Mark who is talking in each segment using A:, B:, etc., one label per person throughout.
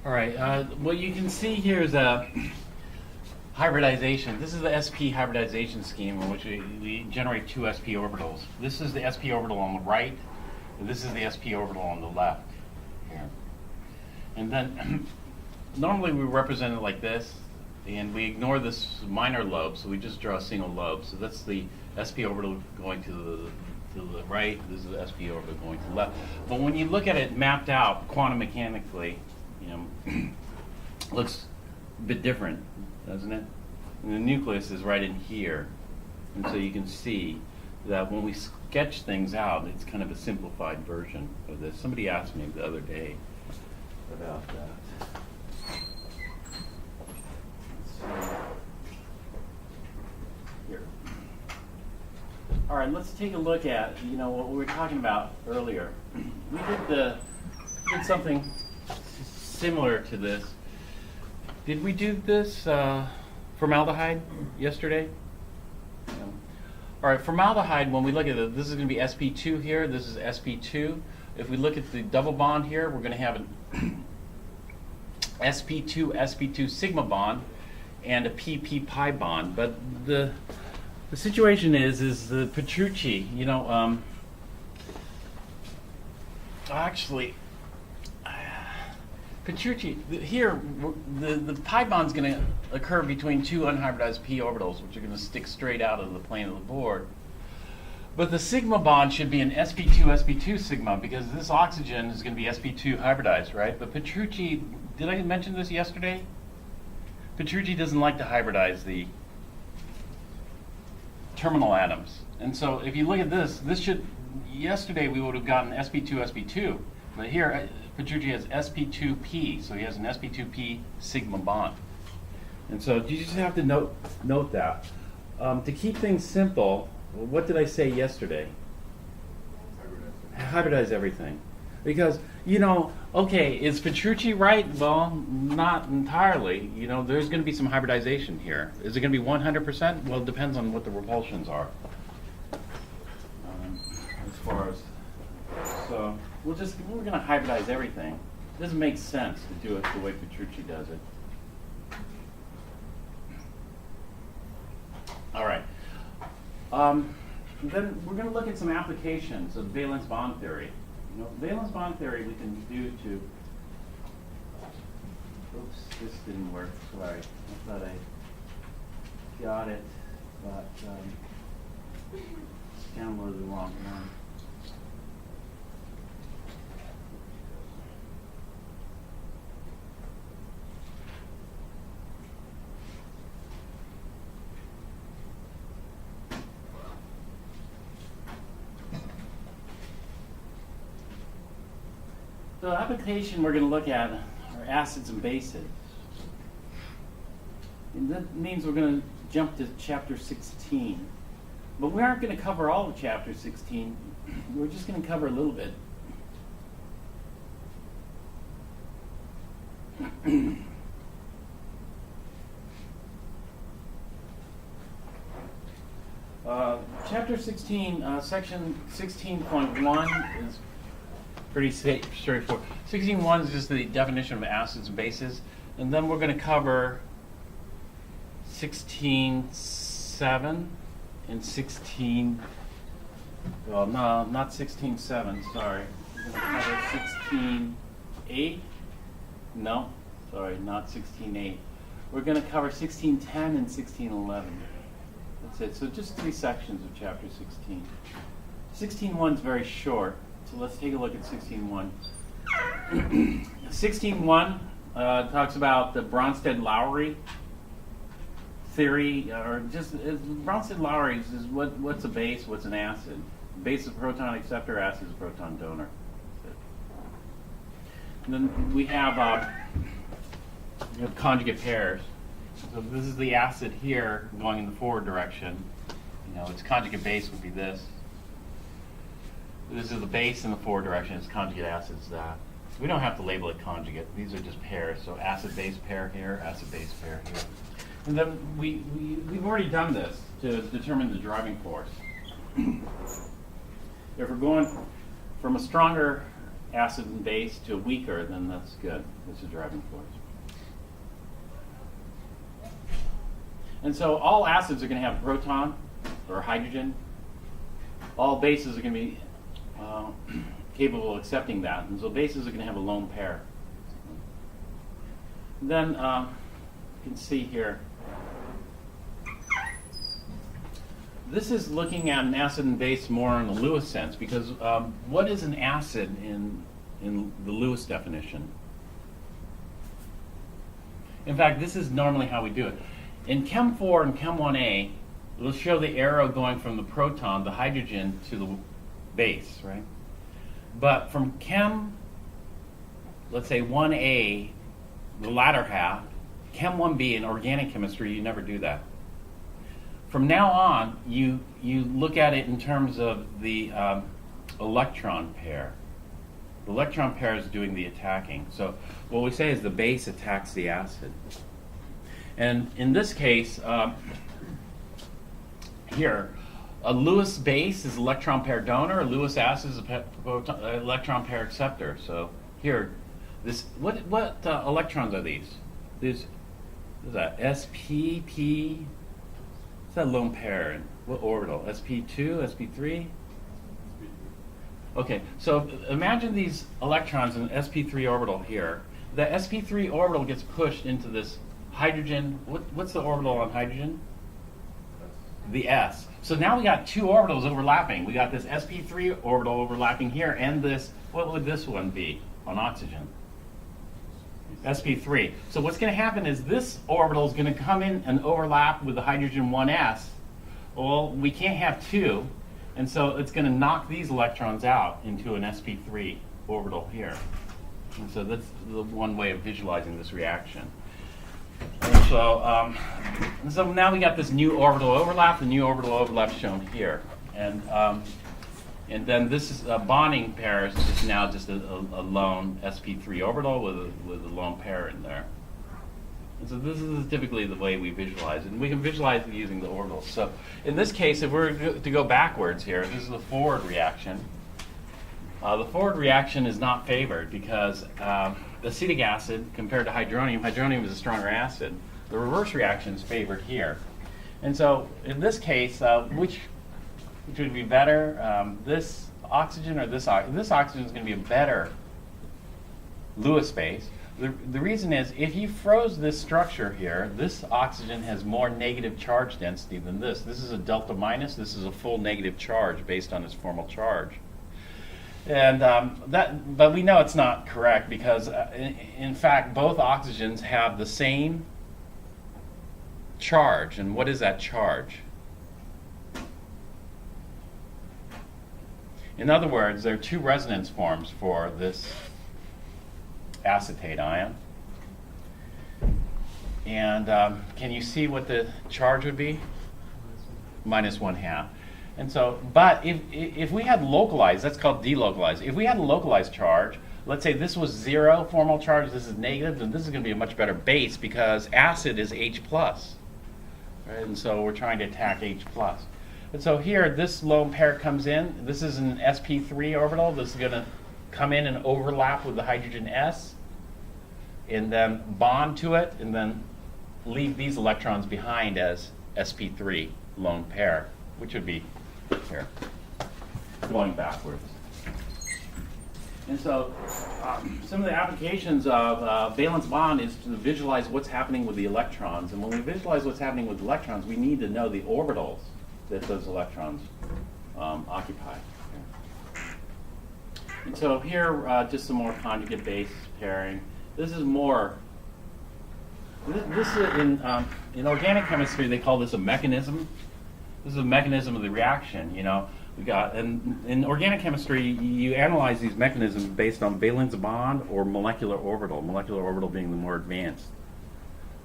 A: All right, what you can see here is a hybridization. This is the sp hybridization scheme in which we generate two sp orbitals. This is the sp orbital on the right, and this is the sp orbital on the left here. And then normally we represent it like this, and we ignore this minor lobe, so we just draw a single lobe. So that's the sp orbital going to the right, this is the sp orbital going to the left. But when you look at it mapped out quantum mechanically, looks a bit different, doesn't it? And the nucleus is right in here. And so you can see that when we sketch things out, it's kind of a simplified version of this. Somebody asked me the other day about that. Let's see. Here. All right, let's take a look at what we were talking about earlier. We did something similar to this. Did we do this formaldehyde yesterday? No. All right, formaldehyde, when we look at it, this is going to be sp2 here, this is sp2. If we look at the double bond here, we're going to have an sp2 sigma bond and a pp pi bond. But the situation is the Petrucci, actually, Petrucci, here, the pi bond is going to occur between two unhybridized p orbitals, which are going to stick straight out of the plane of the board. But the sigma bond should be an sp2 sigma, because this oxygen is going to be sp2 hybridized, right? But Petrucci, did I mention this yesterday? Petrucci doesn't like to hybridize the terminal atoms. And so if you look at this yesterday we would have gotten sp2, but here, Petrucci has sp2p, so he has an sp2p sigma bond. And so you just have to note that. To keep things simple, what did I say yesterday? Hybridize everything. Because, okay, is Petrucci right? Well, not entirely. There's going to be some hybridization here. Is it going to be 100%? Well, it depends on what the repulsions are. As far as, so we're going to hybridize everything. It doesn't make sense to do it the way Petrucci does it. All right. Then we're going to look at some applications of valence bond theory. Valence bond theory we can do to. Oops, this didn't work. Sorry, I thought I got it, but downloaded the wrong one. The application we're going to look at are acids and bases. And that means we're going to jump to chapter 16. But we aren't going to cover all of chapter 16. We're just going to cover a little bit. Chapter 16, section 16.1 is pretty straightforward. 16.1 is just the definition of acids and bases. And then we're going to cover 16.7 and 16, well, no, not 16.7, sorry. We're going to cover 16.8. No, sorry, not 16.8. We're going to cover 16.10 and 16.11. That's it. So just 3 sections of chapter 16. 16.1 is very short. So let's take a look at 16.1. 16.1 talks about the Bronsted-Lowry theory, or just Bronsted-Lowry is what's a base, what's an acid. Base is a proton acceptor, acid is a proton donor. And then we have conjugate pairs. So this is the acid here going in the forward direction. Its conjugate base would be this. This is the base in the forward direction. It's conjugate acids that. We don't have to label it conjugate. These are just pairs. So acid-base pair here, acid-base pair here. And then we've already done this to determine the driving force. If we're going from a stronger acid and base to weaker, then that's good. That's a driving force. And so all acids are going to have a proton or hydrogen. All bases are going to be capable of accepting that. And so bases are going to have a lone pair. Then you can see here, this is looking at an acid and base more in the Lewis sense, because what is an acid in the Lewis definition? In fact, this is normally how we do it. In Chem 4 and Chem 1A, we'll show the arrow going from the proton, the hydrogen, to the base, right? But from Chem, let's say 1A, the latter half, Chem 1B in organic chemistry, you never do that. From now on, you look at it in terms of the electron pair. The electron pair is doing the attacking. So what we say is the base attacks the acid. And in this case, here, a Lewis base is electron pair donor, a Lewis acid is electron pair acceptor. So here, this what electrons are these? These is that spp. What's that lone pair in? What orbital? sp2, sp3? Okay, so imagine these electrons in sp3 orbital here. The sp3 orbital gets pushed into this hydrogen. What's the orbital on hydrogen? The s. So now we got two orbitals overlapping. We got this sp3 orbital overlapping here, and this, what would this one be on oxygen? sp3. So what's going to happen is this orbital is going to come in and overlap with the hydrogen 1s. Well, we can't have two, and so it's going to knock these electrons out into an sp3 orbital here. And so that's the one way of visualizing this reaction. And so now we got this new orbital overlap. The new orbital overlap shown here, and then this is a bonding pair is just now just a lone sp3 orbital with a lone pair in there. And so this is typically the way we visualize it, and we can visualize it using the orbitals. So in this case, if we're to go backwards here, this is the forward reaction. The forward reaction is not favored because acetic acid compared to hydronium is a stronger acid. The reverse reaction is favored here. And so in this case, which would be better, this oxygen or this oxygen? This oxygen is going to be a better Lewis base. The reason is if you froze this structure here, this oxygen has more negative charge density than this. This is a delta minus. This is a full negative charge based on its formal charge. And but we know it's not correct because, in fact, both oxygens have the same charge. And what is that charge? In other words, there are two resonance forms for this acetate ion. And can you see what the charge would be? -1/2. And so, but if we had localized, that's called delocalized. If we had a localized charge, let's say this was 0 formal charge, this is negative, then this is going to be a much better base because acid is H+. Right? And so we're trying to attack H+. And so here, this lone pair comes in. This is an sp3 orbital. This is going to come in and overlap with the hydrogen s, and then bond to it, and then leave these electrons behind as sp3 lone pair, which would be here, going backwards. And so some of the applications of valence bond is to visualize what's happening with the electrons. And when we visualize what's happening with electrons, we need to know the orbitals that those electrons occupy. And so here, just some more conjugate base pairing. This is more, this is in organic chemistry, they call this a mechanism. This is a mechanism of the reaction, you know. We got, and in organic chemistry, you analyze these mechanisms based on valence bond or molecular orbital being the more advanced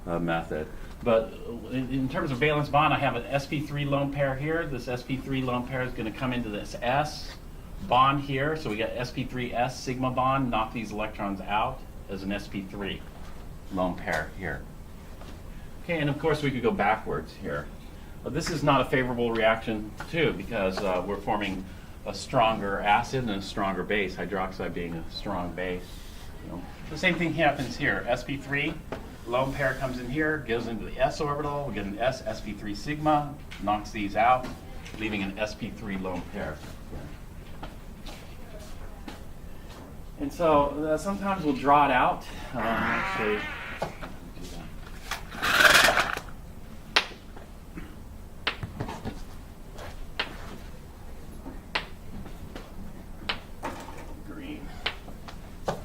A: method. But in terms of valence bond, I have an sp3 lone pair here. This sp3 lone pair is going to come into this s bond here. So we got sp3s sigma bond, knock these electrons out as an sp3 lone pair here. Okay, and of course we could go backwards here. This is not a favorable reaction too because we're forming a stronger acid and a stronger base, hydroxide being a strong base. The same thing happens here. sp3, lone pair comes in here, goes into the s orbital, we get an s, sp3 sigma, knocks these out, leaving an sp3 lone pair. And so sometimes we'll draw it out. Actually, do that. Green.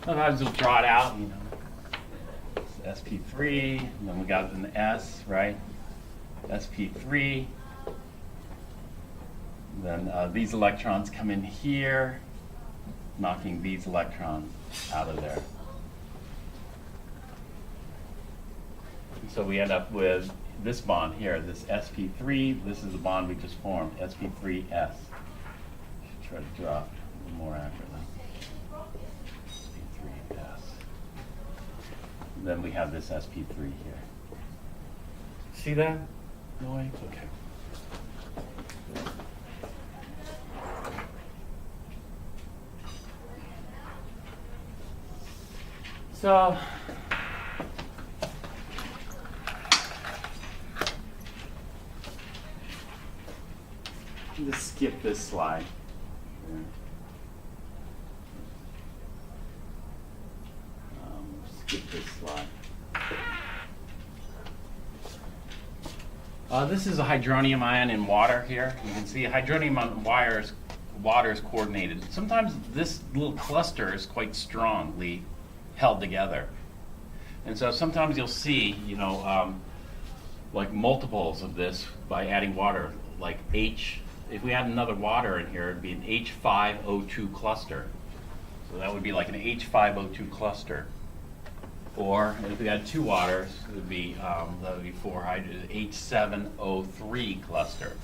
A: Sometimes we'll draw it out, It's sp3, and then we got an s, right? sp3. Then these electrons come in here, knocking these electrons out of there. And so we end up with this bond here, this sp3. This is the bond we just formed, sp3s. Should try to draw a little more accurately. sp3s. And then we have this sp3 here. See that? Noise? Okay. So, just skip this slide. Skip this slide. This is a hydronium ion in water here. You can see hydronium on water is coordinated. Sometimes this little cluster is quite strongly held together. And so sometimes you'll see, like multiples of this by adding water, like H. If we add another water in here, it'd be an H5O2 cluster. So that would be like an H5O2 cluster. Or if we had two waters, it would be that would be 4 hydrogen, H7O3 cluster.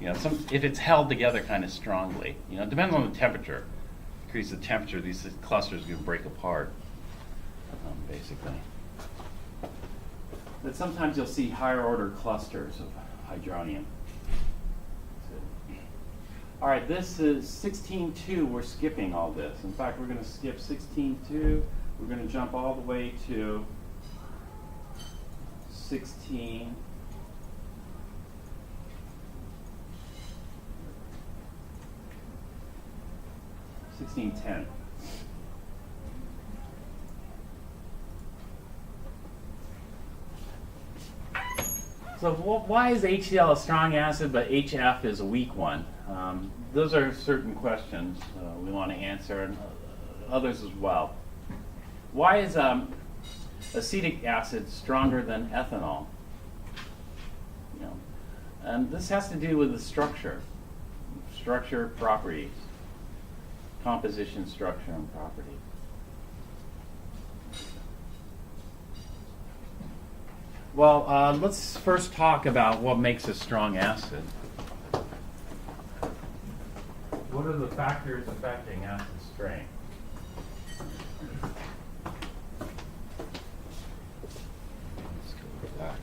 A: If it's held together kind of strongly, depends on the temperature. Increase the temperature, these clusters can break apart, basically. But sometimes you'll see higher order clusters of hydronium. All right, this is 16.2. We're skipping all this. In fact, we're going to skip 16.2. We're going to jump all the way to 16. 1610. So why is HCl a strong acid but HF is a weak one? Those are certain questions we want to answer, and others as well. Why is acetic acid stronger than ethanol? And this has to do with the structure properties, composition, structure, and property. Well, let's first talk about what makes a strong acid. What are the factors affecting acid strength? Let's go back.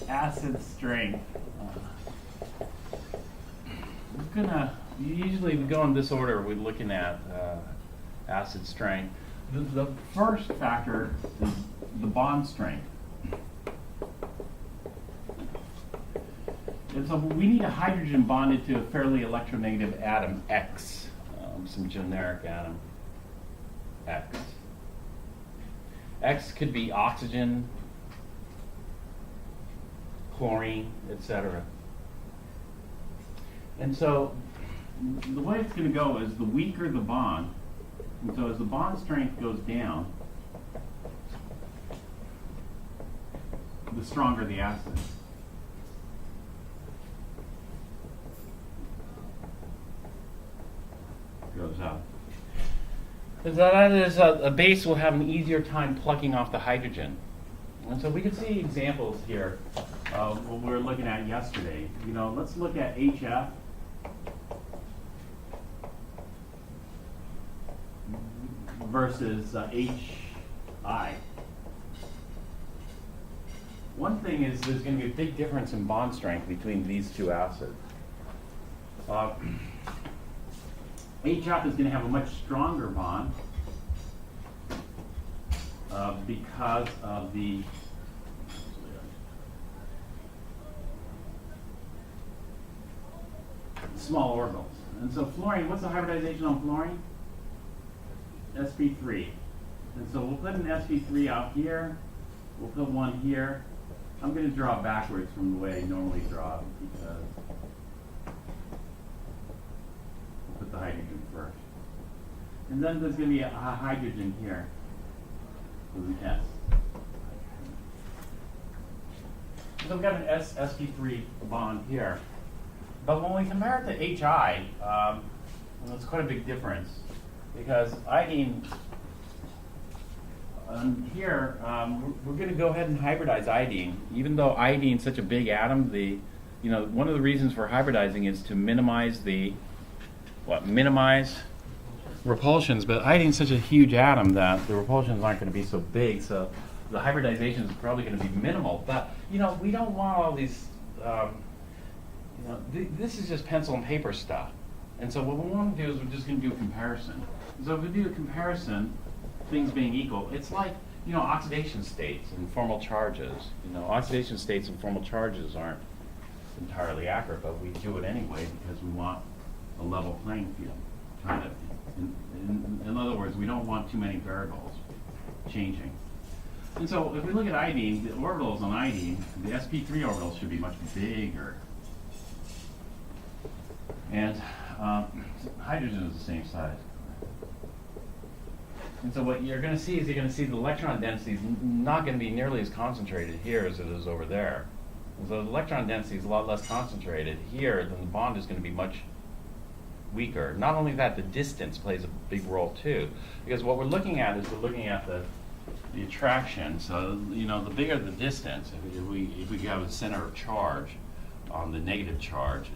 A: Acid strength. Usually we go in this order. We're looking at acid strength. The first factor is the bond strength. And so we need a hydrogen bonded to a fairly electronegative atom X, some generic atom X. X could be oxygen, chlorine, etc. And so the way it's going to go is the weaker the bond, and so as the bond strength goes down, the stronger the acid. Goes up. So that is a base will have an easier time plucking off the hydrogen. And so we can see examples here of what we were looking at yesterday. Let's look at HF. Versus HI. one thing is there's going to be a big difference in bond strength between these two acids. HF is going to have a much stronger bond because of the small orbitals. And so fluorine, what's the hybridization on fluorine? sp3. And so we'll put an sp3 out here. We'll put one here. I'm going to draw backwards from the way I normally draw because we'll put the hydrogen first. And then there's going to be a hydrogen here with an S. So we've got an sp3 bond here. But when we compare it to HI, it's quite a big difference because iodine, here, we're going to go ahead and hybridize iodine. Even though iodine is such a big atom, one of the reasons for hybridizing is to minimize minimize repulsions. But iodine is such a huge atom that the repulsions aren't going to be so big, so the hybridization is probably going to be minimal. But we don't want all these. This is just pencil and paper stuff. And so what we want to do is we're just going to do a comparison. So if we do a comparison, things being equal, it's like, oxidation states and formal charges. Oxidation states and formal charges aren't entirely accurate, but we do it anyway because we want a level playing field, kind of. In other words, we don't want too many variables changing. And so if we look at iodine, the orbitals on iodine, the sp3 orbitals should be much bigger. And hydrogen is the same size. And so what you're going to see is the electron density is not going to be nearly as concentrated here as it is over there. And so the electron density is a lot less concentrated here, then the bond is going to be much weaker. Not only that, the distance plays a big role too. Because what we're looking at is the attraction. So, the bigger the distance, if we have a center of charge on the negative charge,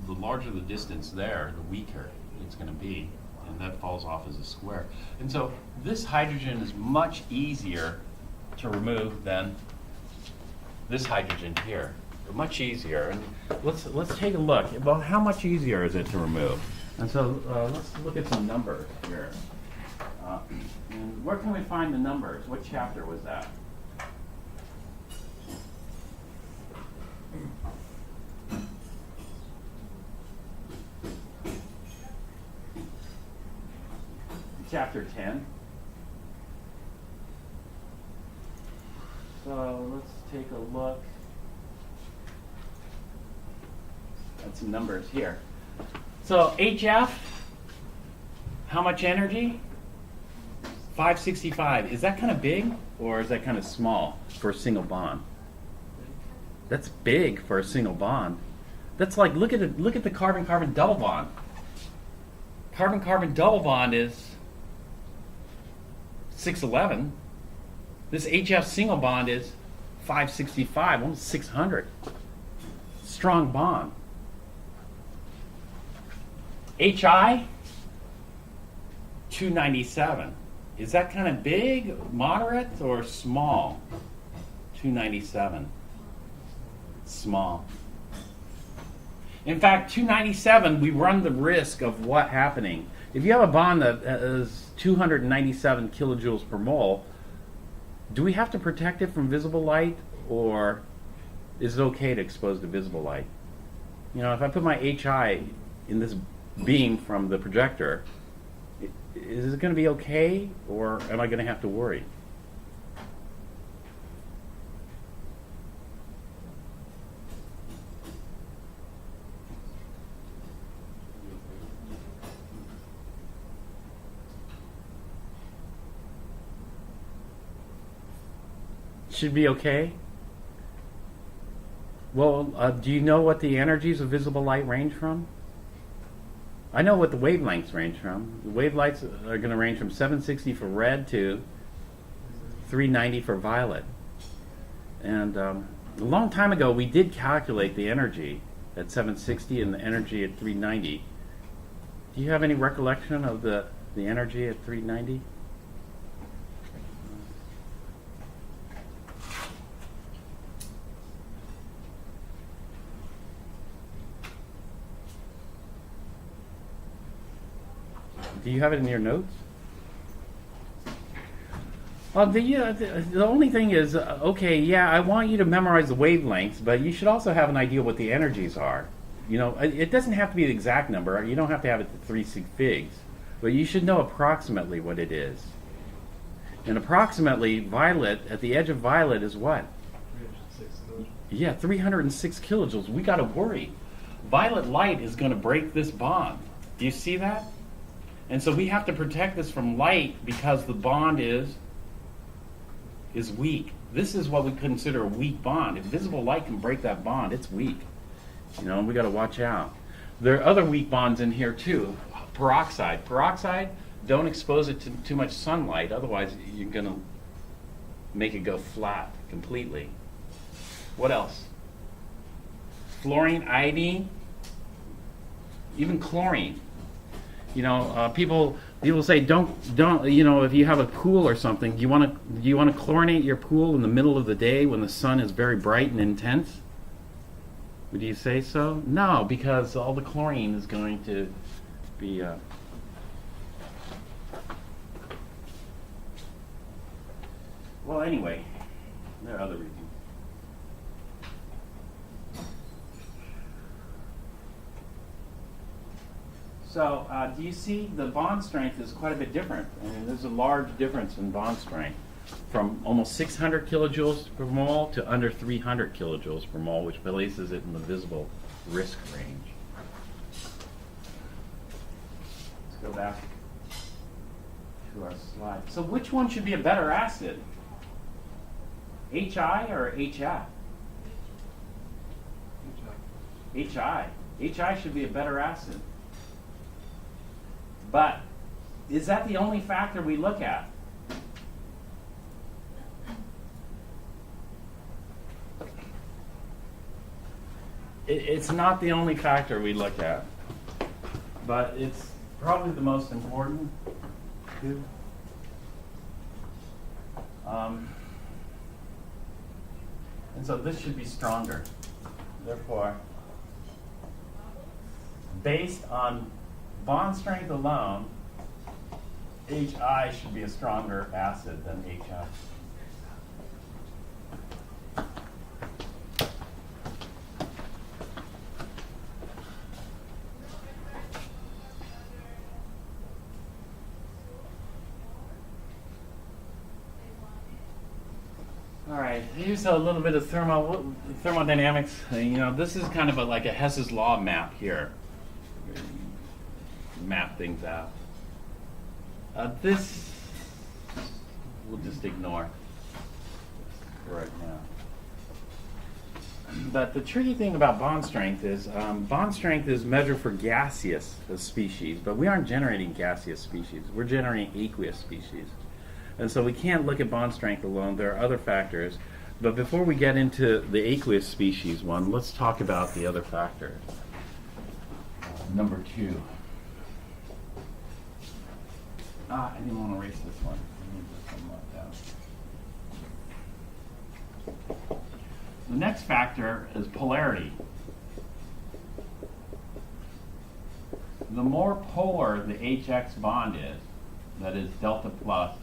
A: the larger the distance there, the weaker it's going to be. And that falls off as a square. And so this hydrogen is much easier to remove than this hydrogen here. Much easier. And let's take a look. Well, how much easier is it to remove? And so let's look at some numbers here. And where can we find the numbers? What chapter was that? Chapter 10. So let's take a look at some numbers here. So HF, how much energy? 565. Is that kind of big or is that kind of small for a single bond? That's big for a single bond. That's like, look at the carbon-carbon double bond. Carbon-carbon double bond is 611. This HF single bond is 565, almost 600. Strong bond. HI, 297. Is that kind of big, moderate, or small? 297. Small. In fact, 297, we run the risk of what happening. If you have a bond that is 297 kilojoules per mole, do we have to protect it from visible light, or is it okay to expose to visible light? If I put my HI in this beam from the projector, is it going to be okay, or am I going to have to worry? Should be okay? Well, do you know what the energies of visible light range from? I know what the wavelengths range from. The wavelengths are going to range from 760 for red to 390 for violet. And a long time ago, we did calculate the energy at 760 and the energy at 390. Do you have any recollection of the energy at 390? Do you have it in your notes? The only thing is, okay, yeah, I want you to memorize the wavelengths, but you should also have an idea what the energies are. You know, it doesn't have to be the exact number. You don't have to have it to 3 sig figs, but you should know approximately what it is. And approximately, violet, at the edge of violet is what?
B: 306 kilojoules.
A: Yeah, 306 kilojoules. We got to worry. Violet light is going to break this bond. Do you see that? And so we have to protect this from light because the bond is weak. This is what we consider a weak bond. If visible light can break that bond, it's weak. You know, and we got to watch out. There are other weak bonds in here too. Peroxide. Peroxide, don't expose it to too much sunlight, otherwise you're going to make it go flat completely. What else? Fluorine, iodine, even chlorine. You know, people say don't. You know, if you have a pool or something, do you want to chlorinate your pool in the middle of the day when the sun is very bright and intense? Would you say so? No, because all the chlorine is going to be. Well, anyway, there are other reasons. So, do you see the bond strength is quite a bit different? I mean, there's a large difference in bond strength from almost 600 kilojoules per mole to under 300 kilojoules per mole, which places it in the visible risk range. Let's go back to our slide. So which one should be a better acid? HI or HF? HI. HI should be a better acid. But is that the only factor we look at? It's not the only factor we look at, but it's probably the most important too. And so this should be stronger. Therefore, based on bond strength alone, HI should be a stronger acid than HF. All right, here's a little bit of thermodynamics. You know, this is kind of like a Hess's law map here. Map things out. This we'll just ignore for right now. But the tricky thing about bond strength is measured for gaseous species, but we aren't generating gaseous species. We're generating aqueous species. And so we can't look at bond strength alone. There are other factors. But before we get into the aqueous species one, let's talk about the other factors. Number 2. I didn't want to erase this one. I need this one left out. The next factor is polarity. The more polar the HX bond is, that is delta plus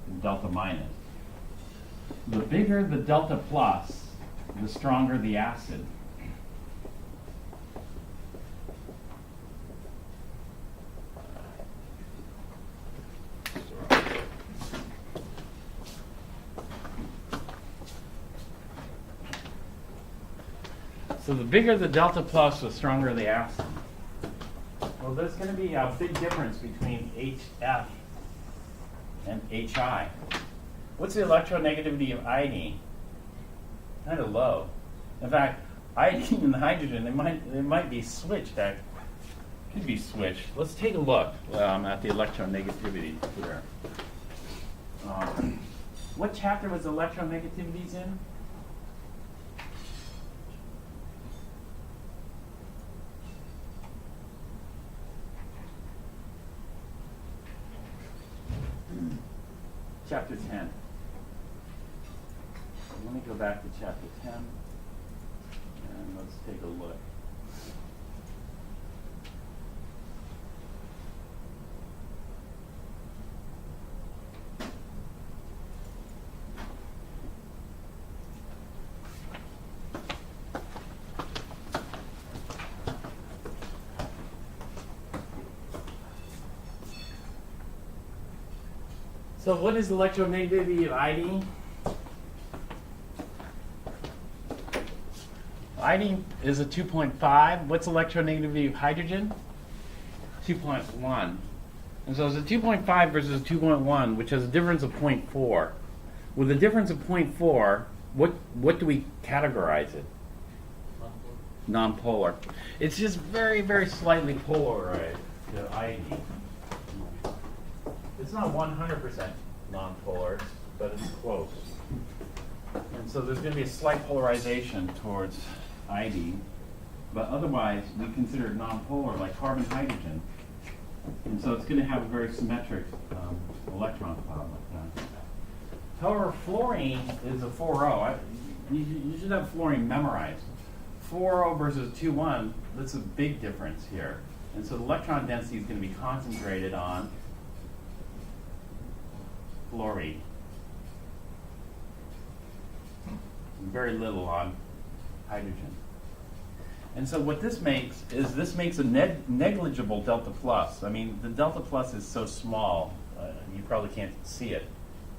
A: and delta minus, the bigger the delta plus, the stronger the acid. So the bigger the delta plus, the stronger the acid. Well, there's going to be a big difference between HF and HI. What's the electronegativity of iodine? Kind of low. In fact, iodine and hydrogen, they might be switched. That could be switched. Let's take a look at the electronegativity here. What chapter was electronegativities in? Chapter 10. Let me go back to chapter 10 and let's take a look. So what is the electronegativity of iodine? Iodine is a 2.5. What's electronegativity of hydrogen? 2.1. And so it's a 2.5 versus a 2.1, which has a difference of 0.4. With a difference of 0.4, what do we categorize it? Nonpolar. It's just very, very slightly polarized to iodine. It's not 100% nonpolar, but it's close. And so there's going to be a slight polarization towards iodine, but otherwise we consider it nonpolar, like carbon hydrogen. And so it's going to have a very symmetric electron cloud like that. However, fluorine is a 4O. You should have fluorine memorized. 4O versus 2,1, that's a big difference here. And so the electron density is going to be concentrated on fluorine. Very little on hydrogen. And so what this makes is a negligible delta plus. I mean, the delta plus is so small, you probably can't see it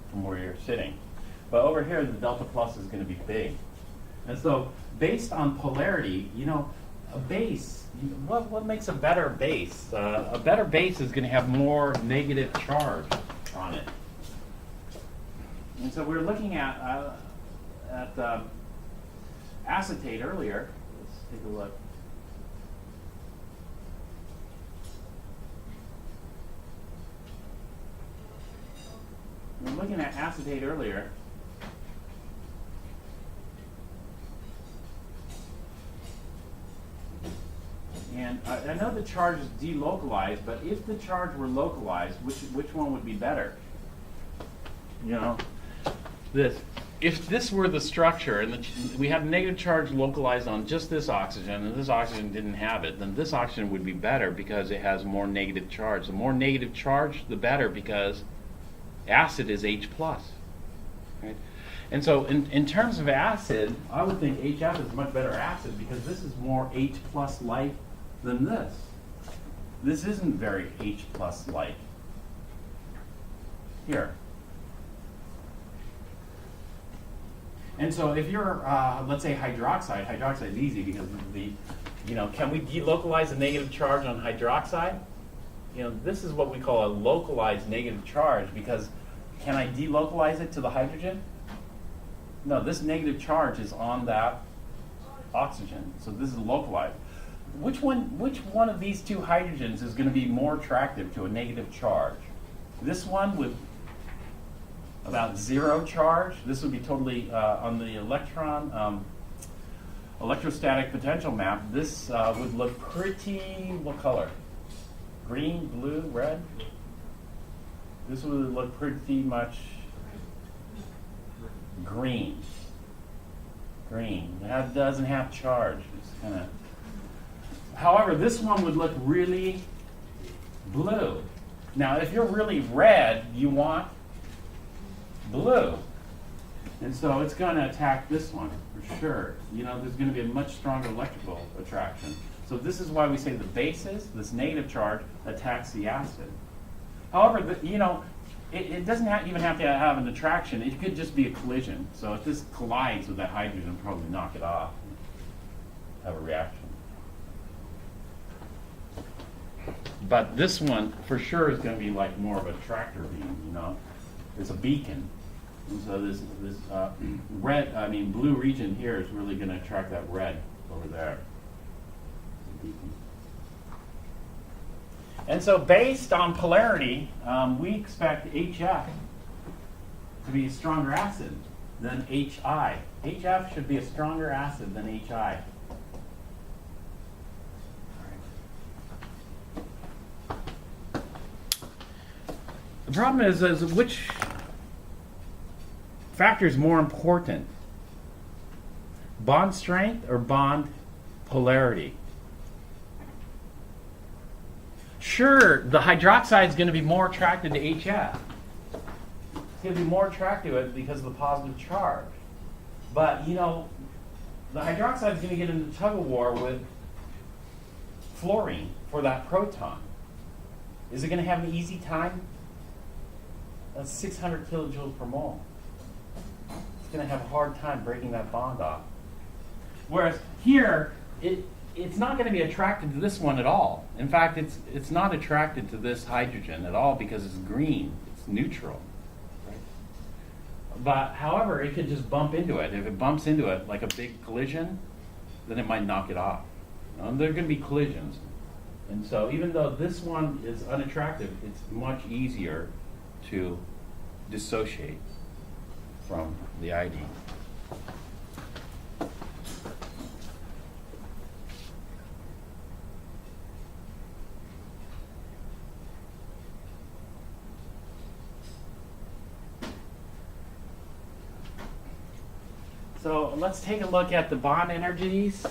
A: from where you're sitting. But over here, the delta plus is going to be big. And so based on polarity, you know, a base, what makes a better base? A better base is going to have more negative charge on it. And so we were looking at acetate earlier. Let's take a look. We were looking at acetate earlier. And I know the charge is delocalized, but if the charge were localized, which one would be better? You know, if this were the structure and we have negative charge localized on just this oxygen and this oxygen didn't have it, then this oxygen would be better because it has more negative charge. The more negative charge, the better, because acid is H+. Right? And so in terms of acid, I would think HF is much better acid because this is more H+ like than this. This isn't very H+ like. Here. And so if you're, let's say hydroxide is easy because of the, you know, can we delocalize a negative charge on hydroxide? You know, this is what we call a localized negative charge because can I delocalize it to the hydrogen? No, this negative charge is on that oxygen, so this is localized. Which one of these two hydrogens is going to be more attractive to a negative charge? This one with about 0 charge. This would be totally on the electrostatic potential map. This would look pretty, what color? Green, blue, red? This would look pretty much green. Green. That doesn't have charge. It's kind of. However, this one would look really blue. Now, if you're really red, you want blue. And so it's going to attack this one for sure. You know, there's going to be a much stronger electrical attraction. So this is why we say the basis, this negative charge, attacks the acid. However, you know, it doesn't even have to have an attraction. It could just be a collision. So if this collides with that hydrogen, it'll probably knock it off, have a reaction. But this one, for sure, is going to be like more of a tractor beam, you know. It's a beacon. And so this blue region here is really going to attract that red over there. And so based on polarity, we expect HF to be a stronger acid than HI. HF should be a stronger acid than HI. The problem is which factor is more important? Bond strength or bond polarity? Sure, the hydroxide is going to be more attracted to HF. It's going to be more attracted because of the positive charge. But, you know, the hydroxide is going to get into tug of war with fluorine for that proton. Is it going to have an easy time That's 600 kilojoules per mole. It's going to have a hard time breaking that bond off. Whereas here, it's not going to be attracted to this one at all. In fact, it's not attracted to this hydrogen at all because it's green. It's neutral. Right? But however, it could just bump into it. If it bumps into it like a big collision, then it might knock it off. There are going to be collisions. And so even though this one is unattractive, it's much easier to dissociate from the iodine. So let's take a look at the bond energies.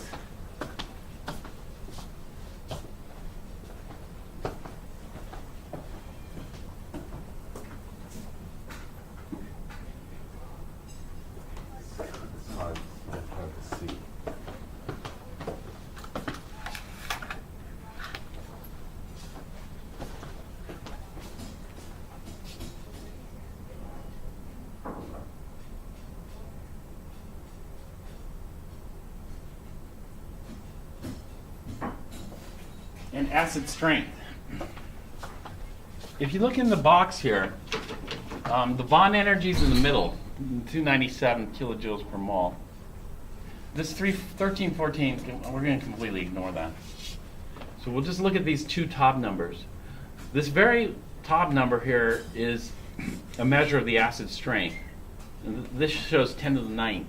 A: And acid strength. If you look in the box here, the bond energy is in the middle, 297 kilojoules per mole. This 13, 14, we're going to completely ignore that. So we'll just look at these two top numbers. This very top number here is a measure of the acid strength. And this shows 10 to the 9th.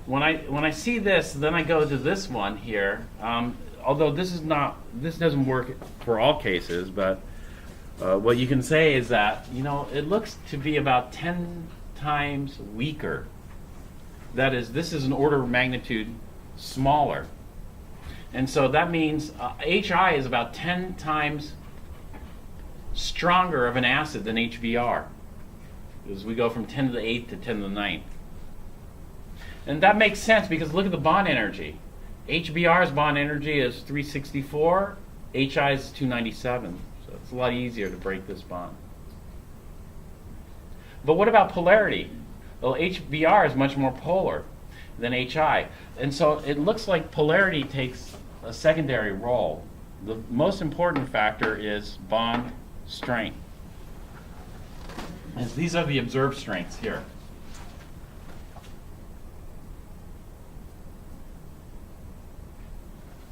A: When I see this, then I go to this one here. Although this doesn't work for all cases, but what you can say is that, it looks to be about 10 times weaker. That is, this is an order of magnitude smaller. And so that means HI is about 10 times stronger of an acid than HBr. As we go from 10 to the 8th to 10 to the 9th. And that makes sense because look at the bond energy. HBr's bond energy is 364, HI is 297. So it's a lot easier to break this bond. But what about polarity? Well, HBr is much more polar than HI. And so it looks like polarity takes a secondary role. The most important factor is bond strength. And these are the observed strengths here.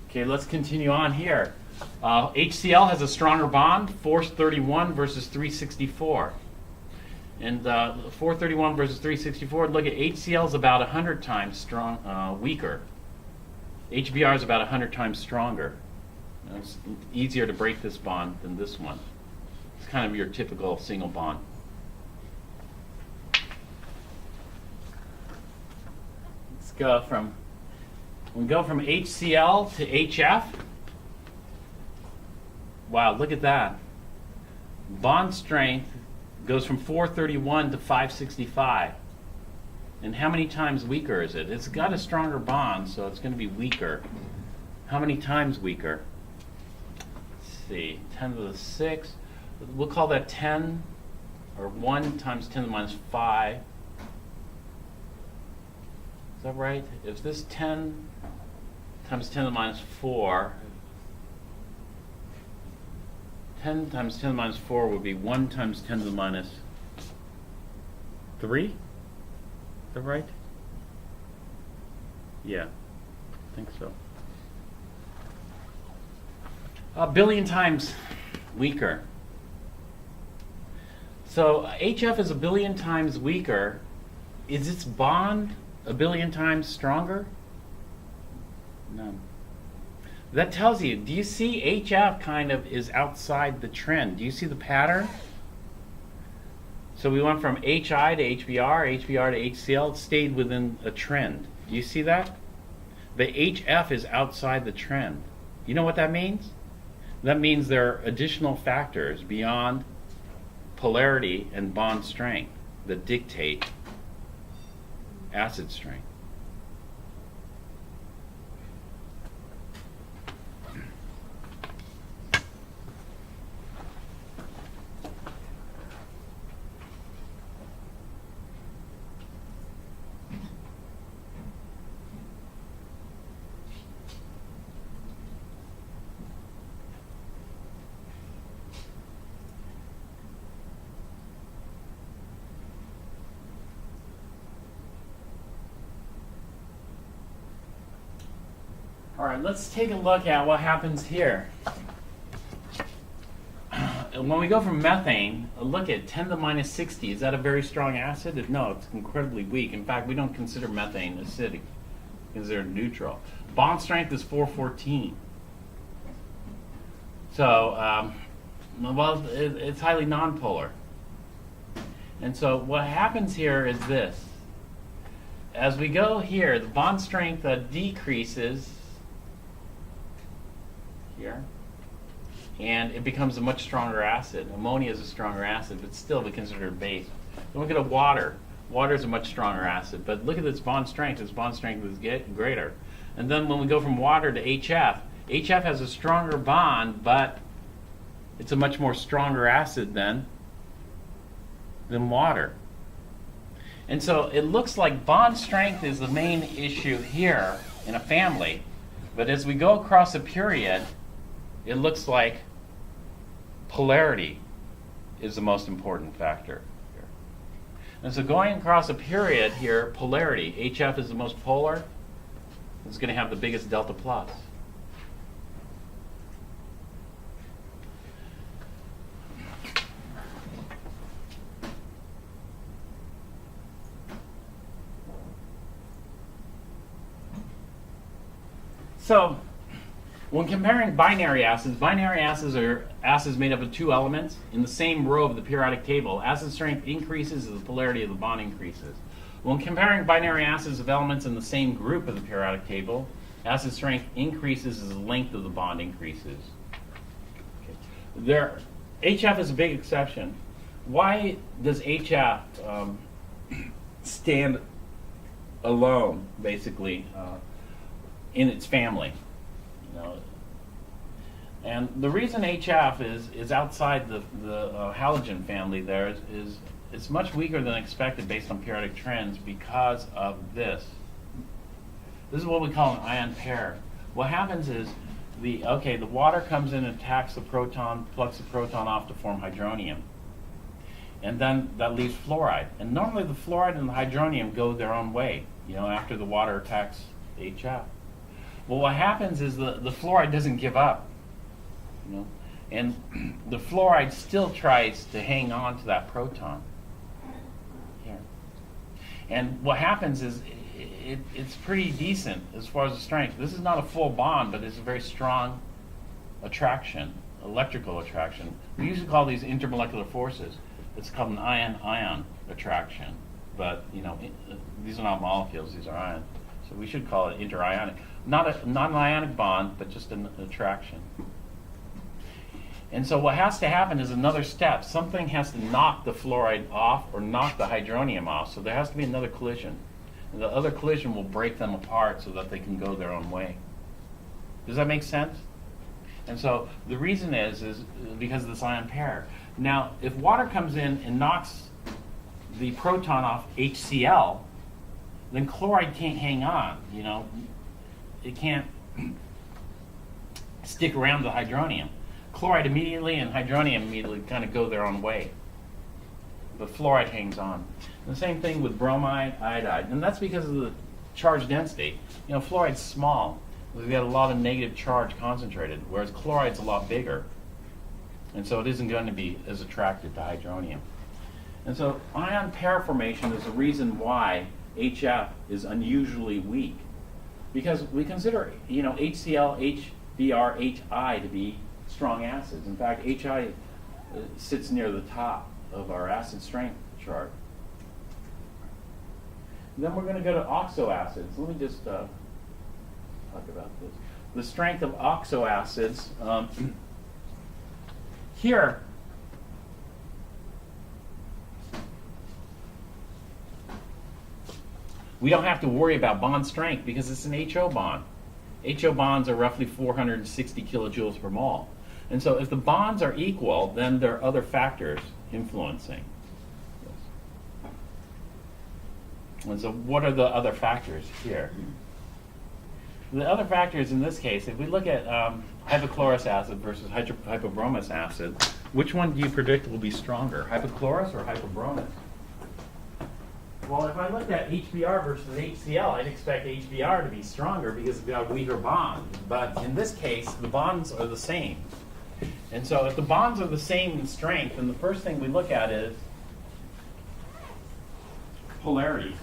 A: Okay, let's continue on here. HCl has a stronger bond, 431 versus 364. And 431 versus 364, look at HCl is about 100 times weaker. HBr is about 100 times stronger. It's easier to break this bond than this one. It's kind of your typical single bond. We go from HCl to HF. Wow, look at that. Bond strength goes from 431 to 565. And how many times weaker is it? It's got a stronger bond, so it's going to be weaker. How many times weaker? Let's see, 10 to the 6. We'll call that 10, or 1 times 10 to the minus 5. Is that right? If this 10 times 10 to the minus 4, 10 times 10 to the minus 4 would be 1 times 10 to the minus 3? Is that right? Yeah, I think so. A billion times weaker. So HF is a billion times weaker. Is its bond a billion times stronger? No. That tells you, do you see HF kind of is outside the trend? Do you see the pattern? So we went from HI to HBr, HBr to HCl, it stayed within a trend. Do you see that? The HF is outside the trend. You know what that means? That means there are additional factors beyond polarity and bond strength that dictate acid strength. All right, let's take a look at what happens here. When we go from methane, look at 10 to the minus 60. Is that a very strong acid? No, it's incredibly weak. In fact, we don't consider methane acidic. We consider it neutral. Bond strength is 414. So, well, it's highly nonpolar. And so what happens here is this. As we go here, the bond strength decreases here, and it becomes a much stronger acid. Ammonia is a stronger acid, but still we consider it a base. Then look at water. Water is a much stronger acid, but look at its bond strength. Its bond strength is greater. And then when we go from water to HF, HF has a stronger bond, but it's a much more stronger acid than water. And so it looks like bond strength is the main issue here in a family, but as we go across a period, it looks like polarity is the most important factor here. And so going across a period here, polarity, HF is the most polar, it's going to have the biggest delta plus. So, when comparing binary acids are acids made up of two elements in the same row of the periodic table. Acid strength increases as the polarity of the bond increases. When comparing binary acids of elements in the same group of the periodic table, acid strength increases as the length of the bond increases. Okay. HF is a big exception. Why does HF stand alone, basically, in its family? And the reason HF is outside the halogen family there is it's much weaker than expected based on periodic trends because of this. This is what we call an ion pair. What happens is the water comes in and attacks the proton, plucks the proton off to form hydronium. And then that leaves fluoride. And normally the fluoride and the hydronium go their own way, after the water attacks the HF. Well, what happens is the fluoride doesn't give up, and the fluoride still tries to hang on to that proton here. And what happens is it's pretty decent as far as the strength. This is not a full bond, but it's a very strong attraction, electrical attraction. We usually call these intermolecular forces. It's called an ion-ion attraction, but these are not molecules; these are ions. So we should call it interionic. Not an ionic bond, but just an attraction. And so what has to happen is another step. Something has to knock the fluoride off or knock the hydronium off. So there has to be another collision. And the other collision will break them apart so that they can go their own way. Does that make sense? And so the reason is because of this ion pair. Now, if water comes in and knocks the proton off HCl, then chloride can't hang on, It can't stick around the hydronium. Chloride immediately and hydronium immediately kind of go their own way. But fluoride hangs on. And the same thing with bromide, iodide. And that's because of the charge density. Fluoride's small. We've got a lot of negative charge concentrated, whereas chloride's a lot bigger. And so it isn't going to be as attracted to hydronium. And so ion pair formation is the reason why HF is unusually weak. Because we consider, HCl, HBr, HI to be strong acids. In fact, HI sits near the top of our acid strength chart. And then we're going to go to oxoacids. Let me just talk about this. The strength of oxoacids. Here, we don't have to worry about bond strength because it's an HO bond. HO bonds are roughly 460 kilojoules per mole. And so if the bonds are equal, then there are other factors influencing this. And so what are the other factors here? The other factors in this case, if we look at hypochlorous acid versus hypobromous acid, which one do you predict will be stronger, hypochlorous or hypobromous? Well, if I looked at HBr versus HCl, I'd expect HBr to be stronger because it's got a weaker bond. But in this case, the bonds are the same. And so if the bonds are the same in strength, then the first thing we look at is polarity.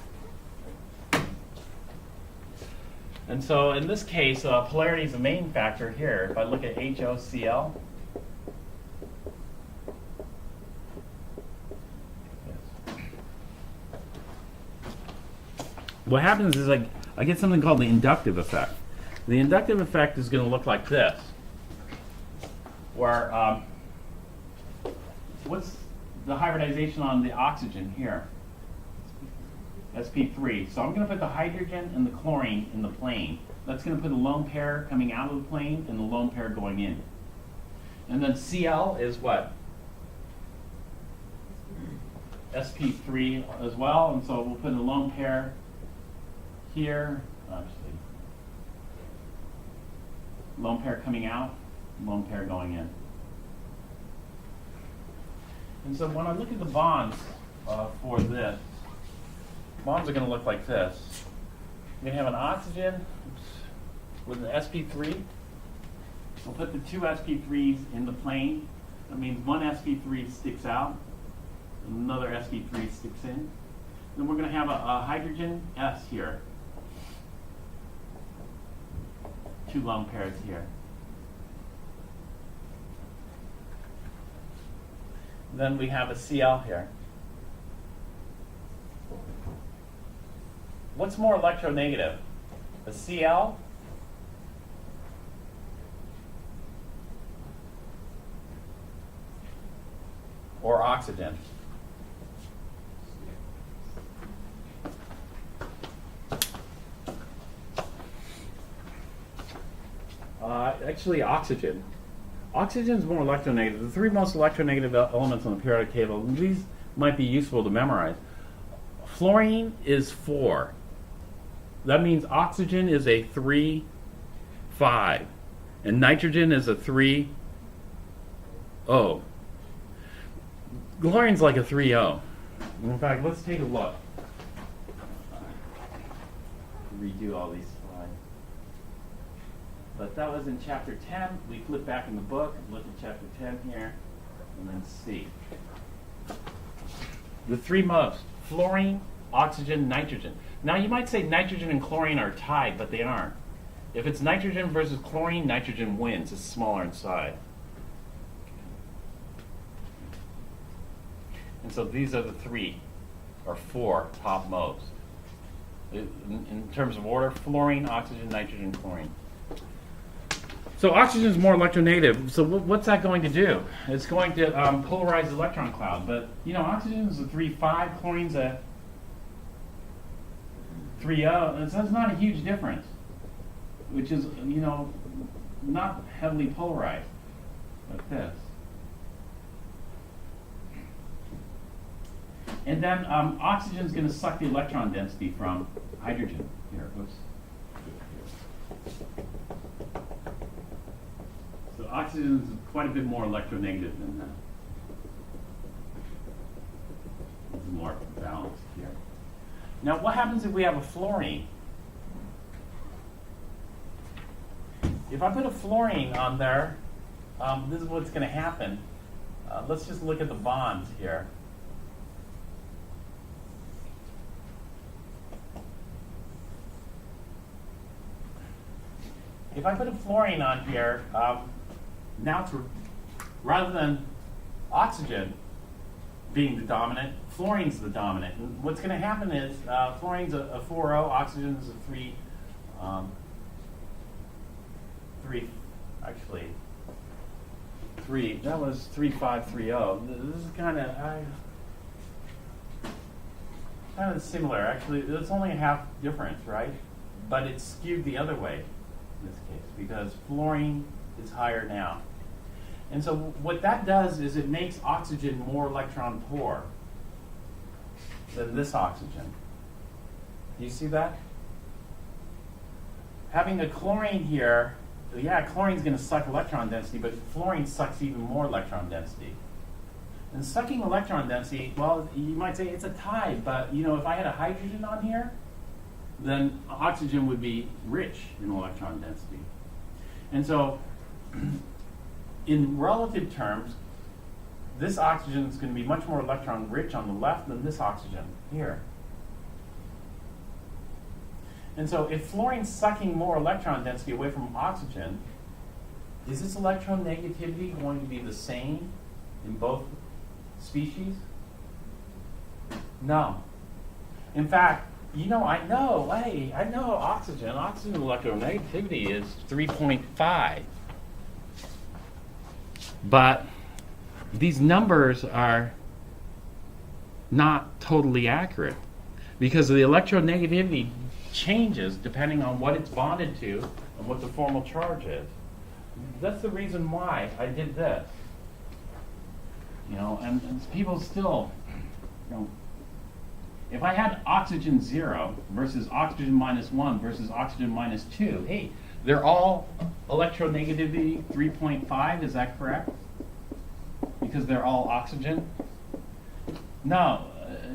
A: And so in this case, polarity is the main factor here. If I look at HOCl, what happens is I get something called the inductive effect. The inductive effect is going to look like this, where what's the hybridization on the oxygen here? sp3. So I'm going to put the hydrogen and the chlorine in the plane. That's going to put a lone pair coming out of the plane and the lone pair going in. And then Cl is what? sp3 as well. And so we'll put a lone pair here, obviously. Lone pair coming out, lone pair going in. And so when I look at the bonds for this, bonds are going to look like this. We're going to have an oxygen with an sp3. We'll put the two sp3s in the plane. That means one sp3 sticks out, another sp3 sticks in. Then we're going to have a hydrogen S here. Two lone pairs here. Then we have a Cl here. What's more electronegative? A Cl or oxygen? Actually, oxygen. Oxygen is more electronegative. The three most electronegative elements on the periodic table, these might be useful to memorize. Fluorine is 4. That means oxygen is a 3, 5. And nitrogen is a 3, O. Chlorine's like a 3O. In fact, let's take a look. Redo all these slides. But that was in chapter 10. We flip back in the book and look at chapter 10 here, and then C. The three most: fluorine, oxygen, nitrogen. Now you might say nitrogen and chlorine are tied, but they aren't. If it's nitrogen versus chlorine, nitrogen wins. It's smaller inside. And so these are the 3 or 4 top most. In terms of order: fluorine, oxygen, nitrogen, chlorine. So oxygen is more electronegative. So what's that going to do? It's going to polarize the electron cloud. But you know, oxygen is a 3,5, chlorine's a 3,0. And so that's not a huge difference, which is, you know, not heavily polarized like this. And then oxygen is going to suck the electron density from hydrogen. Here, oops. So oxygen is quite a bit more electronegative than that. It's more balanced here. Now, what happens if we have a fluorine? If I put a fluorine on there, this is what's going to happen. Let's just look at the bonds here. If I put a fluorine on here, now it's rather than oxygen being the dominant, fluorine's the dominant. And what's going to happen is fluorine's a 4O, oxygen's a 3, actually 3. That was 3,5,3,0. This is kind of similar. Actually, it's only a half difference, right? But it's skewed the other way in this case because fluorine is higher now. And so what that does is it makes oxygen more electron poor than this oxygen. Do you see that? Having a chlorine here, yeah, chlorine's going to suck electron density, but fluorine sucks even more electron density. And sucking electron density, well, you might say it's a tie, but you know, if I had a hydrogen on here, then oxygen would be rich in electron density. And so, in relative terms, this oxygen is going to be much more electron rich on the left than this oxygen here. And so if fluorine's sucking more electron density away from oxygen, is this electron negativity going to be the same in both species? No. In fact, you know, I know oxygen electronegativity is 3.5. But these numbers are not totally accurate because the electronegativity changes depending on what it's bonded to and what the formal charge is. That's the reason why I did this. You know, and people still, you know, if I had oxygen 0 versus oxygen -1 versus oxygen -2, hey, they're all electronegativity 3.5, is that correct? Because they're all oxygen? No,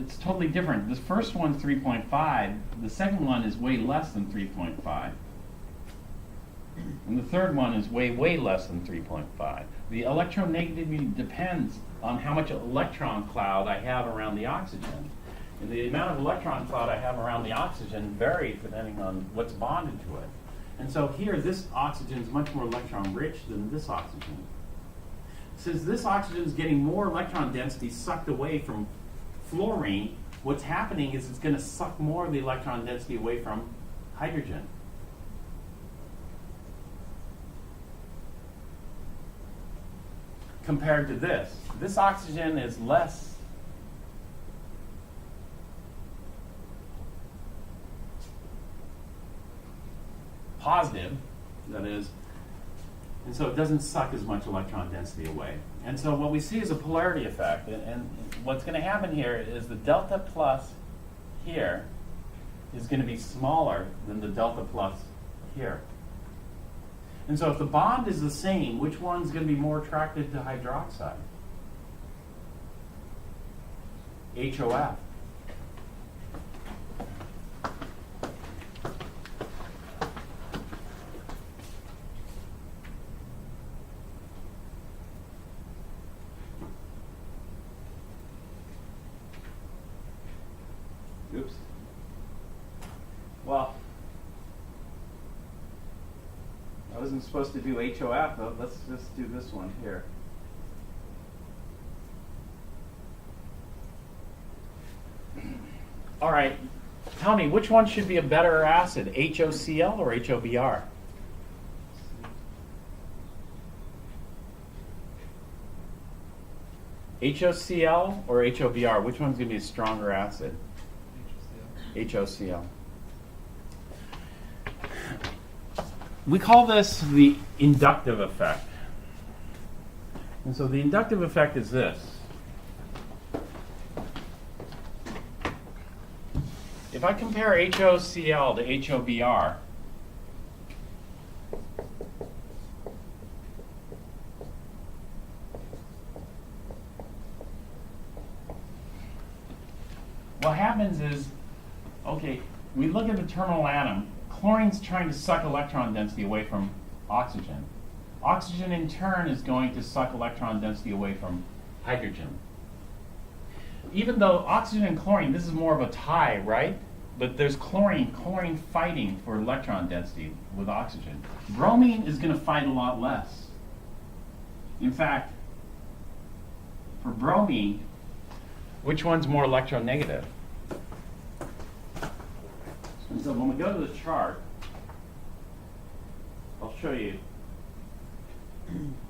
A: it's totally different. This first one's 3.5, the second one is way less than 3.5. And the third one is way, way less than 3.5. The electronegativity depends on how much electron cloud I have around the oxygen. And the amount of electron cloud I have around the oxygen varies depending on what's bonded to it. And so here, this oxygen is much more electron rich than this oxygen. Since this oxygen is getting more electron density sucked away from fluorine, what's happening is it's going to suck more of the electron density away from hydrogen. Compared to this oxygen is less positive, that is, and so it doesn't suck as much electron density away. And so what we see is a polarity effect, and what's going to happen here is the delta plus here is going to be smaller than the delta plus here. And so if the bond is the same, which one's going to be more attracted to hydroxide? HOF. Oops. Well, I wasn't supposed to do HOF, though. Let's just do this one here. All right, tell me, which one should be a better acid, HOCl or HOBr? HOCl or HOBr, which one's going to be a stronger acid? HOCl. We call this the inductive effect. And so the inductive effect is this. If I compare HOCl to HOBr, what happens is, okay, we look at the terminal atom. Chlorine's trying to suck electron density away from oxygen. Oxygen, in turn, is going to suck electron density away from hydrogen. Even though oxygen and chlorine, this is more of a tie, right? But there's chlorine fighting for electron density with oxygen. Bromine is going to fight a lot less. In fact, for bromine, which one's more electronegative? And so when we go to the chart, I'll show you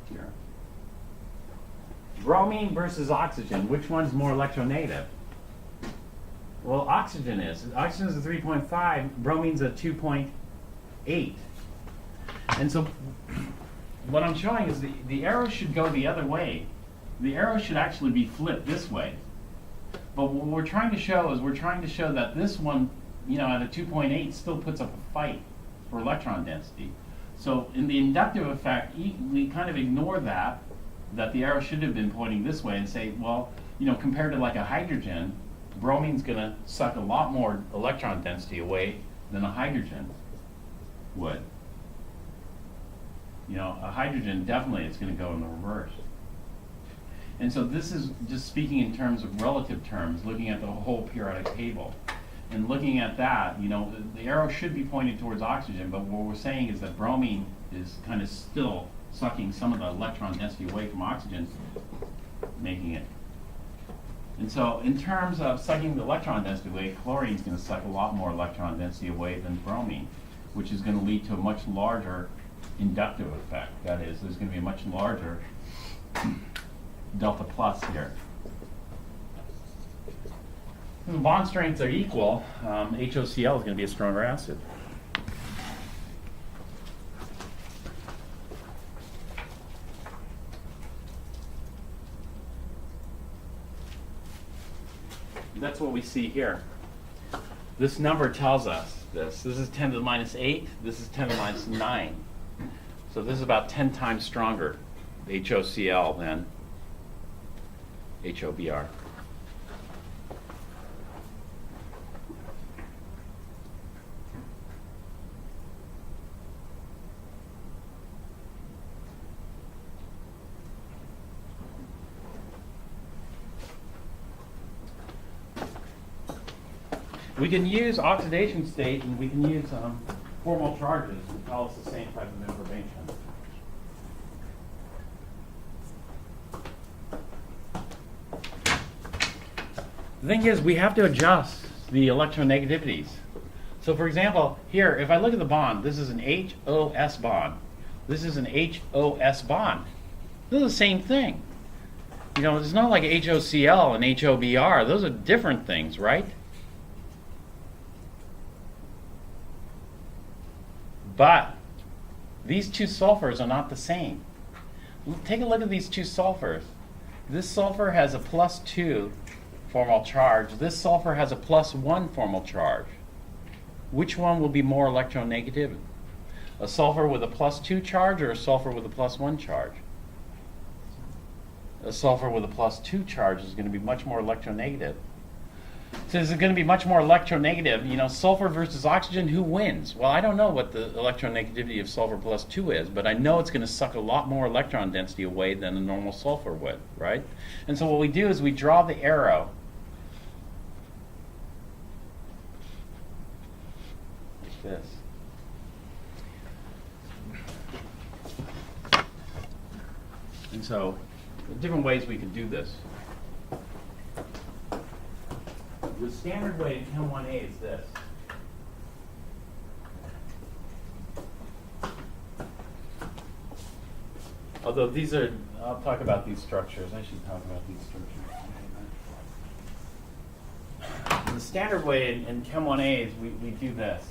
A: here. Bromine versus oxygen, which one's more electronegative? Well, oxygen is. Oxygen is a 3.5, bromine's a 2.8. And so what I'm showing is the arrow should go the other way. The arrow should actually be flipped this way. But what we're trying to show is that this one, you know, at a 2.8 still puts up a fight for electron density. So in the inductive effect, we kind of ignore that, that the arrow should have been pointing this way and say, well, compared to like a hydrogen, bromine's going to suck a lot more electron density away than a hydrogen would. A hydrogen definitely is going to go in the reverse. And so this is just speaking in terms of relative terms, looking at the whole periodic table. And looking at that, the arrow should be pointed towards oxygen, but what we're saying is that bromine is kind of still sucking some of the electron density away from oxygen, making it. And so in terms of sucking the electron density away, chlorine is going to suck a lot more electron density away than bromine, which is going to lead to a much larger inductive effect. That is, there's going to be a much larger delta plus here. When the bond strengths are equal, HOCl is going to be a stronger acid. That's what we see here. This number tells us this. This is 10 to the minus 8. This is 10 to the minus 9. So this is about 10 times stronger HOCl than HOBr. We can use oxidation state and we can use formal charges to tell us the same type of information. The thing is, we have to adjust the electronegativities. So for example, here, if I look at the bond, this is an HOS bond. This is an HOS bond. They're the same thing. It's not like HOCl and HOBr. Those are different things, right? But these two sulfurs are not the same. Take a look at these two sulfurs. This sulfur has a +2 formal charge. This sulfur has a +1 formal charge. Which one will be more electronegative? A sulfur with a +2 charge or a sulfur with a +1 charge? A sulfur with a +2 charge is going to be much more electronegative. So is it going to be much more electronegative? Sulfur versus oxygen, who wins? Well, I don't know what the electronegativity of sulfur +2 is, but I know it's going to suck a lot more electron density away than a normal sulfur would, right? And so what we do is we draw the arrow like this. And so different ways we could do this. The standard way in Chem 1A is this. Although these are, I'll talk about these structures. I should talk about these structures. The standard way in Chem 1A is we do this.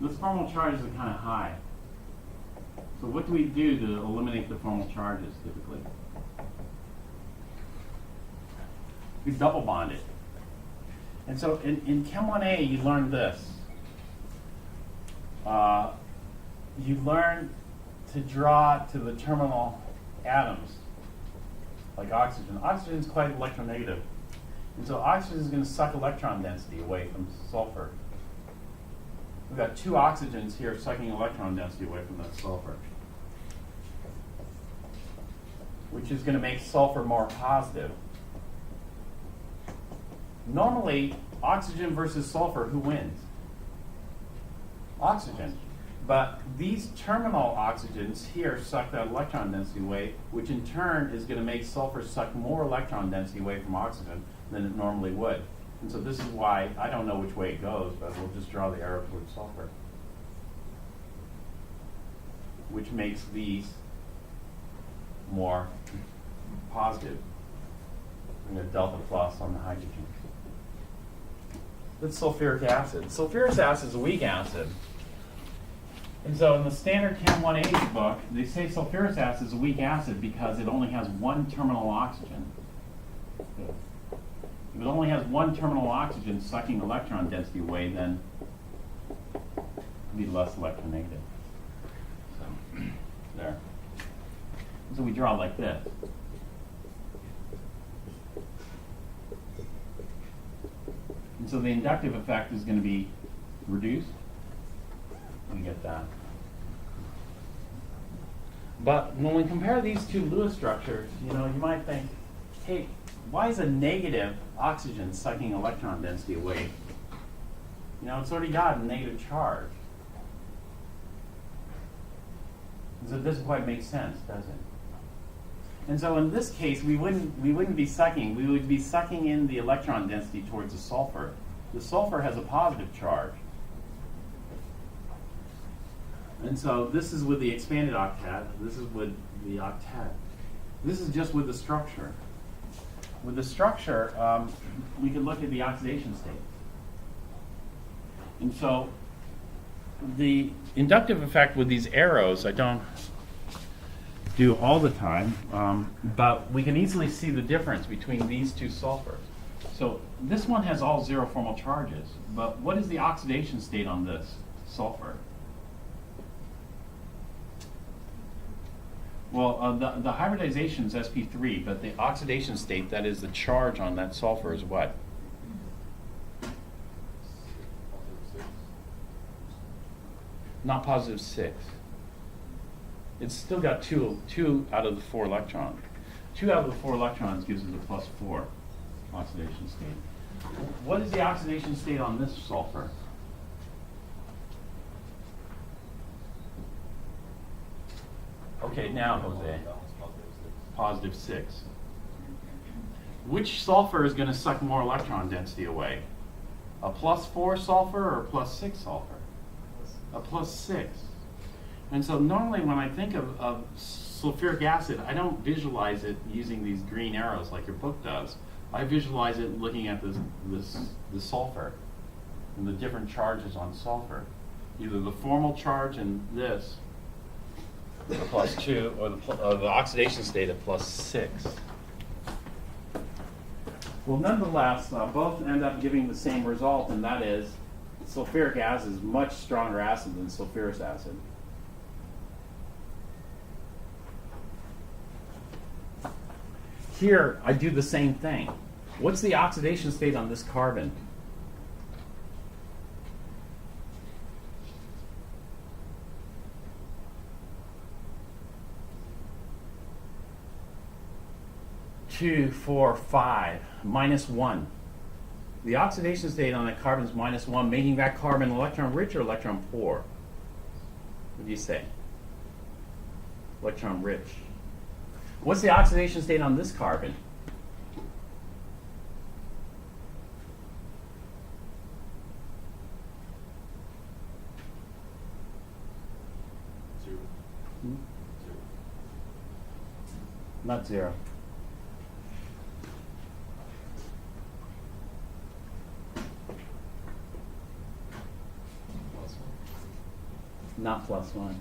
A: This formal charges are kind of high. So what do we do to eliminate the formal charges typically? We double bond it. And so in Chem 1A, you learn this. You learn to draw to the terminal atoms, like oxygen. Oxygen is quite electronegative. And so oxygen is going to suck electron density away from sulfur. We've got two oxygens here sucking electron density away from that sulfur, which is going to make sulfur more positive. Normally, oxygen versus sulfur, who wins? Oxygen. But these terminal oxygens here suck that electron density away, which in turn is going to make sulfur suck more electron density away from oxygen than it normally would. And so this is why, I don't know which way it goes, but we'll just draw the arrow towards sulfur, which makes these more positive. And a delta plus on the hydrogen. That's sulfuric acid. Sulfuric acid is a weak acid. And so in the standard Chem 180 book, they say sulfuric acid is a weak acid because it only has one terminal oxygen. If it only has one terminal oxygen sucking electron density away, then it'll be less electronegative. So, there. And so we draw like this. And so the inductive effect is going to be reduced. We get that. But when we compare these two Lewis structures, you might think, hey, why is a negative oxygen sucking electron density away? It's already got a negative charge. So it doesn't quite make sense, does it? And so in this case, we wouldn't be sucking. We would be sucking in the electron density towards the sulfur. The sulfur has a positive charge. And so this is with the expanded octet. This is with the octet. This is just with the structure. With the structure, we can look at the oxidation state. And so the inductive effect with these arrows, I don't do all the time, but we can easily see the difference between these two sulfurs. So this one has all zero formal charges, but what is the oxidation state on this sulfur? Well, the hybridization is sp3, but the oxidation state, that is the charge on that sulfur, is what? Not positive 6. It's still got two out of the 4 electrons. 2 out of the 4 electrons gives it a +4 oxidation state. What is the oxidation state on this sulfur? Okay, now, Jose. Positive 6. Which sulfur is going to suck more electron density away? A +4 sulfur or a +6 sulfur? A +6. And so normally when I think of sulfuric acid, I don't visualize it using these green arrows like your book does. I visualize it looking at the sulfur and the different charges on sulfur. Either the formal charge in this, the +2, or the oxidation state at +6. Well, nonetheless, both end up giving the same result, and that is sulfuric acid is much stronger acid than sulfurous acid. Here, I do the same thing. What's the oxidation state on this carbon? Two, 4, 5, -1. The oxidation state on that carbon is -1, making that carbon electron rich or electron poor? What do you say? Electron rich. What's the oxidation state on this carbon? Not 0. Not +1.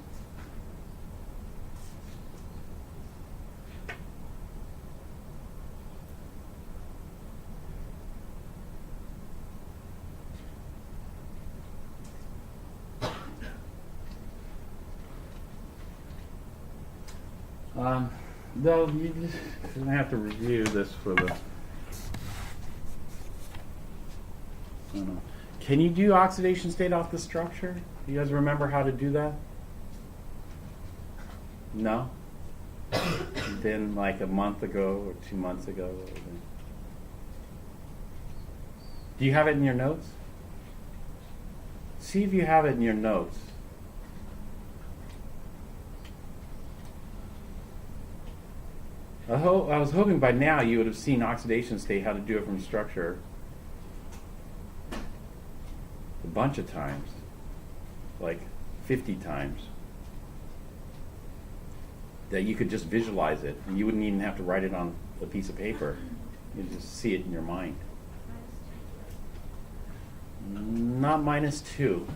A: Though you're going to have to review this for the. I don't know. Can you do oxidation state off the structure? Do you guys remember how to do that? No? Then like a month ago or 2 months ago? Do you have it in your notes? See if you have it in your notes. I was hoping by now you would have seen oxidation state, how to do it from structure, a bunch of times, like 50 times, that you could just visualize it, and you wouldn't even have to write it on a piece of paper. You just see it in your mind. Not -2.